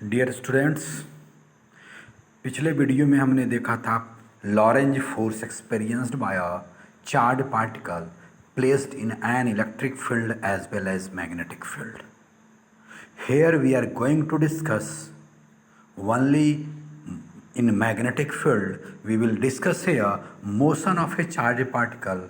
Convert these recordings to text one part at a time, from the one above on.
Dear students, पिछले video में हमने देखा था Lorentz force experienced by a charge particle placed in an electric field as well as magnetic field. Here we are going to discuss only in magnetic field. We will discuss here motion of a charged particle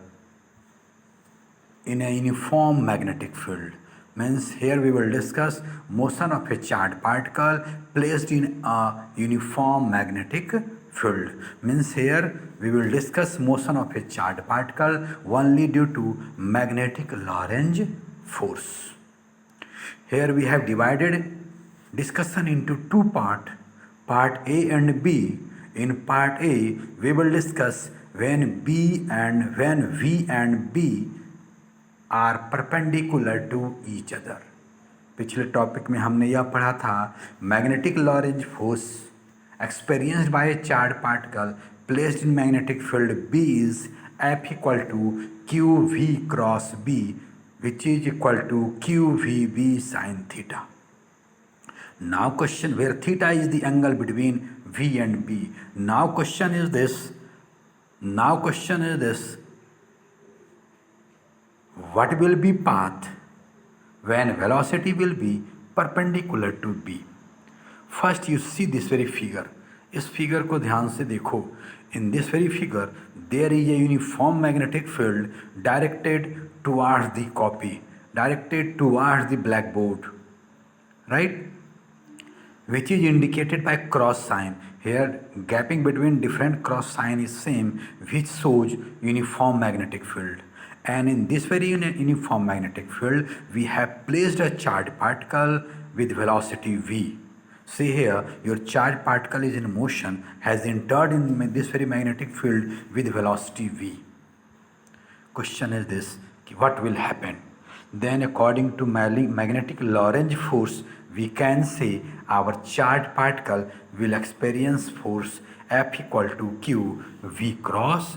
in a uniform magnetic field. Means here we will discuss motion of a charged particle placed in a uniform magnetic field. Means here we will discuss motion of a charged particle only due to magnetic Lorentz force. Here we have divided discussion into two parts, part A and B. In part A, we will discuss when V and B are perpendicular to each other. पिछले topic में हमने यह पढ़ा था magnetic Lorentz force experienced by a charged particle placed in magnetic field B is F equal to QV cross B, which is equal to QVB sin theta. Now question, where theta is the angle between V and B. Now question is this, what will be path when velocity will be perpendicular to B? First you see this very figure. इस figure को ध्यान से देखो. In this very figure there is a uniform magnetic field directed towards the copy, directed towards the blackboard, right, which is indicated by cross sign. Here gapping between different cross sign is same, which shows uniform magnetic field. And in this very uniform magnetic field we have placed a charged particle with velocity v. See here, your charged particle is in motion, has entered in this very magnetic field with velocity v. Question is this, what will happen? Then according to magnetic Lorentz force, we can say our charged particle will experience force F equal to Q V cross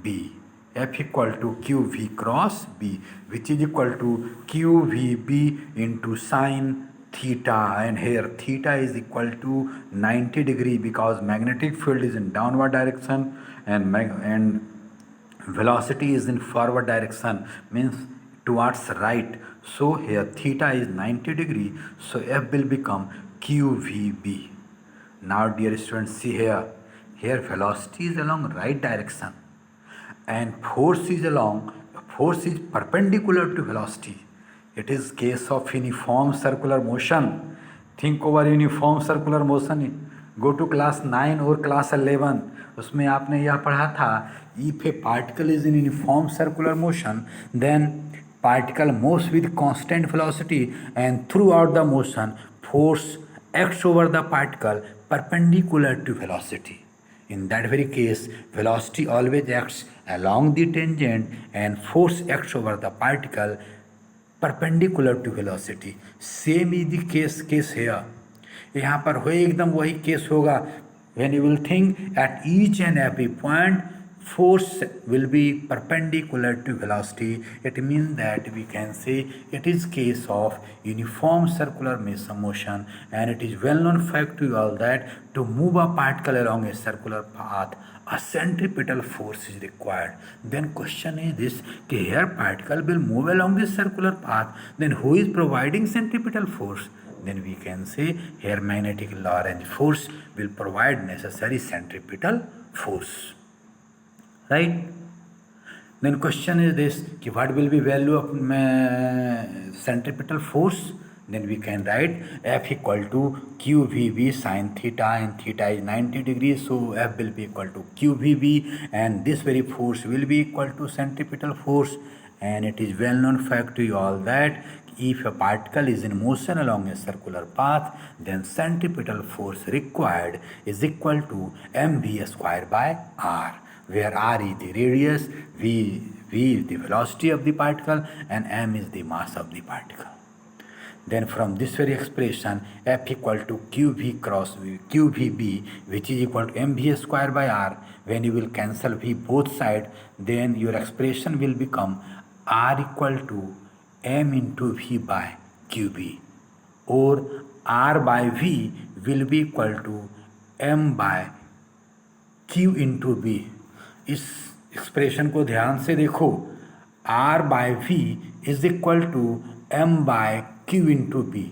B. F equal to Q V cross B, which is equal to Q V B into sine theta, and here theta is equal to 90 degree because magnetic field is in downward direction and velocity is in forward direction, means towards right. So here theta is 90 degree, so F will become QVB. Now dear students, see here velocity is along right direction and force is perpendicular to velocity. It is case of uniform circular motion. Think over uniform circular motion. Go to class 9 or class 11. उसमें आपने यह पढ़ा था, if a particle is in uniform circular motion, then particle moves with constant velocity and throughout the motion force acts over the particle perpendicular to velocity. In that very case, velocity always acts along the tangent and force acts over the particle perpendicular to velocity. Same is the case here. यहाँ पर हो एकदम वही case होगा. When you will think at each and every point force will be perpendicular to velocity, it means that we can say it is case of uniform circular motion, and it is well known fact to you all that to move a particle along a circular path a centripetal force is required. Then question is this, here particle will move along this circular path, then who is providing centripetal force? Then we can say here magnetic Lorentz force will provide necessary centripetal force, right? Then question is this, what will be value of centripetal force? Then we can write F equal to QVB sin theta, and theta is 90 degrees, so F will be equal to QVB, and this very force will be equal to centripetal force. And it is well known fact to you all that if a particle is in motion along a circular path, then centripetal force required is equal to mv square by r, where r is the radius, v is the velocity of the particle, and m is the mass of the particle. Then from this very expression, F equal to QV cross QVB, which is equal to mv square by r, when you will cancel v both sides, then your expression will become r equal to m into v by QB. और r by v will be equal to m by q into b। इस expression को ध्यान से देखो, r by v is equal to m by q into b।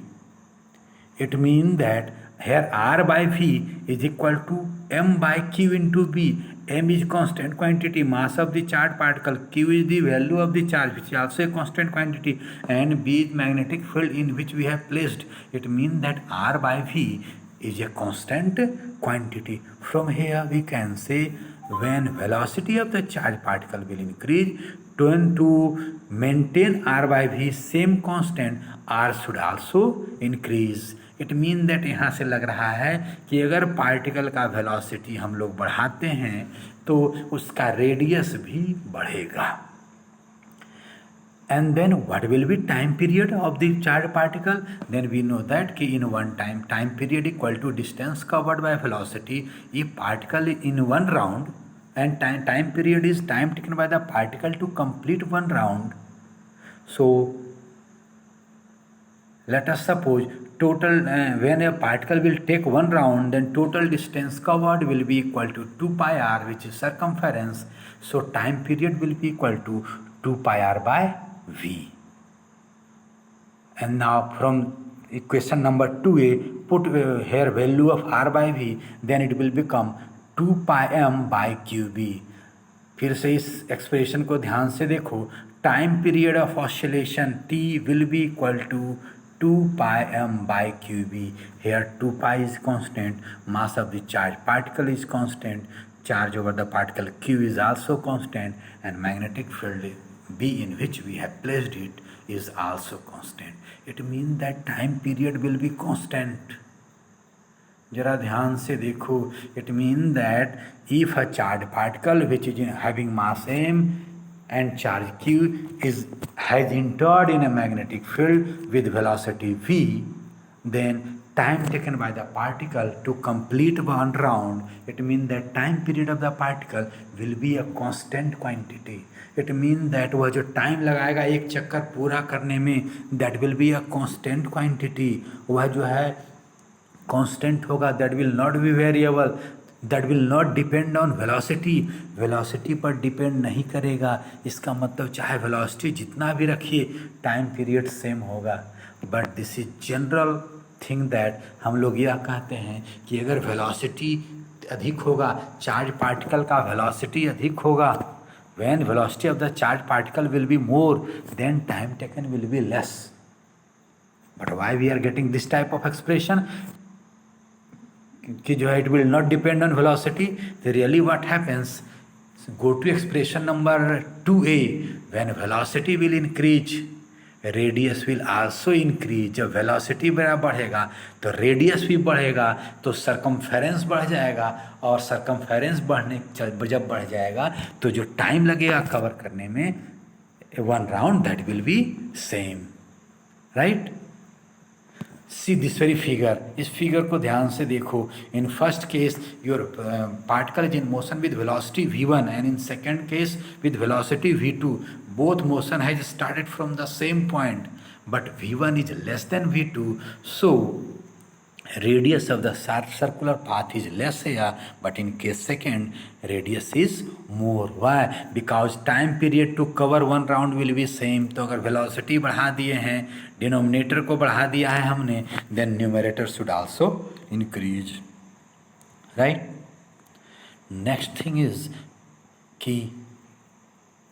It means that here r by v is equal to m by q into b। m is constant quantity, mass of the charged particle, q is the value of the charge which is also a constant quantity, and b is magnetic field in which we have placed। It means that r by v is a constant quantity। From here we can say when velocity of the charged particle will increase, to maintain r by v same constant, r should also increase। It mean that यहाँ से लग रहा है कि अगर particle का velocity हम लोग बढ़ाते हैं तो उसका रेडियस भी बढ़ेगा। And then what will be time period of the charge particle? Then we know that कि in one time period equal to distance covered by velocity. ये particle in one round and time period is time taken by the particle to complete one round. So let us suppose total when a particle will take one round, then total distance covered will be equal to 2 pi r, which is circumference. So time period will be equal to 2 pi r by v। And now from equation number 2a, put here value of r by v, then it will become 2 pi m by qb। फिर से इस expression को ध्यान से देखो, time period of oscillation t will be equal to 2 pi m by qb। Here 2 pi is constant, mass of the charged particle is constant, charge over the particle q is also constant, and magnetic field b in which we have placed it is also constant। It means that time period will be constant। जरा ध्यान से देखो, it means that if a charged particle which is having mass m and charge q has entered in a magnetic field with velocity v, then time taken by the particle to complete one round, it means that time period of the particle will be a constant quantity। It means that वह जो time लगाएगा एक चक्कर पूरा करने में, that will be a constant quantity। वह जो है constant होगा, that will not be variable, that will not depend on velocity। velocity पर डिपेंड नहीं करेगा। इसका मतलब चाहे velocity जितना भी रखिए टाइम पीरियड सेम होगा। But this is general thing that हम लोग यह कहते हैं कि अगर velocity अधिक होगा, चार्ज पार्टिकल का velocity अधिक होगा, when velocity of the charged particle will be more, then time taken will be less। but why we are getting this type of expression कि जो है it will not depend on velocity? Really what happens, go to expression number 2a, when velocity will increase radius will also increase. जब velocity बढ़ेगा तो radius भी बढ़ेगा, तो circumference बढ़ जाएगा, और सरकमफेरेंस जब बढ़ जाएगा तो जो टाइम लगेगा कवर करने में one round, that will be same, right. See this very figure, इस फिगर को ध्यान से देखो। In first case your particle is in motion with velocity v1 and in second case with velocity v2। Both motion has started from the same point, but v1 is less than v2, so radius of the circular path is less here, but in case second radius is more। why? because time period to cover one round will be same। तो अगर velocity बढ़ा दिए हैं, denominator को बढ़ा दिया है हमने, then numerator should also increase, right। next thing is कि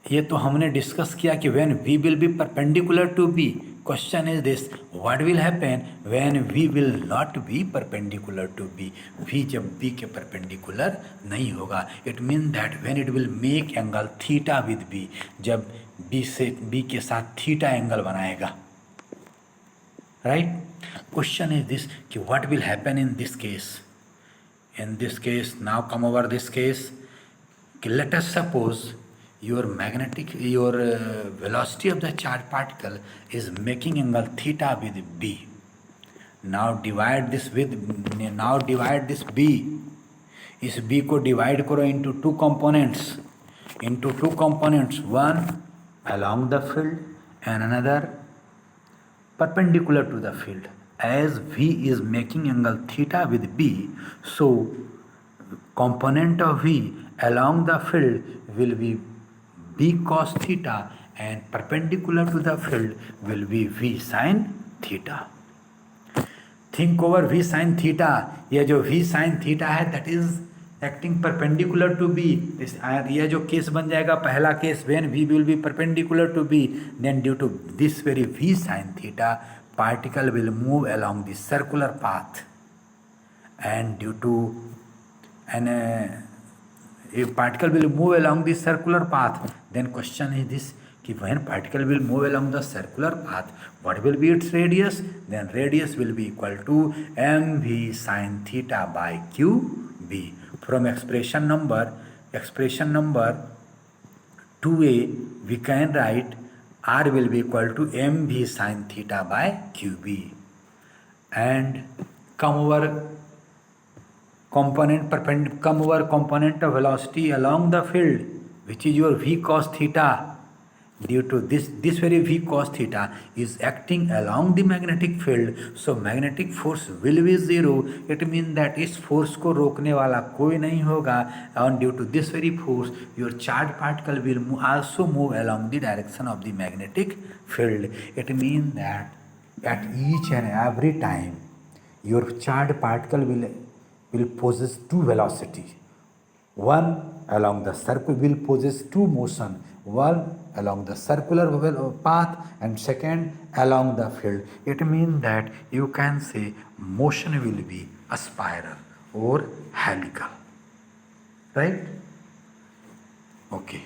ये तो हमने डिस्कस किया कि when v will be perpendicular to b। question is this, what will happen when v will not be perpendicular to b? v जब b के perpendicular नहीं होगा, it means that when it will make angle theta with b, जब b के साथ theta angle बनाएगा, right। question is this कि what will happen in this case? in this case, now come over this case, let us suppose your velocity of the charged particle is making angle theta with b। now divide this b, इस b को divide करो into two components, one along the field and another perpendicular to the field। as V is making angle theta with B, so component of V along the field will be B cos theta and perpendicular to the field will be V sin theta. Think over V sin theta, ये जो V sin theta है that is acting perpendicular to B. यह जो case बन जाएगा पहला case, when V will be perpendicular to B, then due to this very V sin theta particle will move along the circular path, and due to a particle will move along the circular path, then question is this कि when particle will move along the circular path, what will be its radius? Then radius will be equal to mv sin theta by qb. From expression number 2a we can write r will be equal to mv sin theta by qb. And come over component of velocity along the field, which is your v cos theta. Due to this very v cos theta is acting along the magnetic field, so magnetic force will be zero. It means that इस force को रोकने वाला कोई नहीं होगा, and due to this very force your charged particle will also move along the direction of the magnetic field. It means that at each and every time your charged particle will possess two velocity. One along the circle will possess two motion, one along the circular path and second along the field. It means that you can say motion will be a spiral or helical, right? Okay.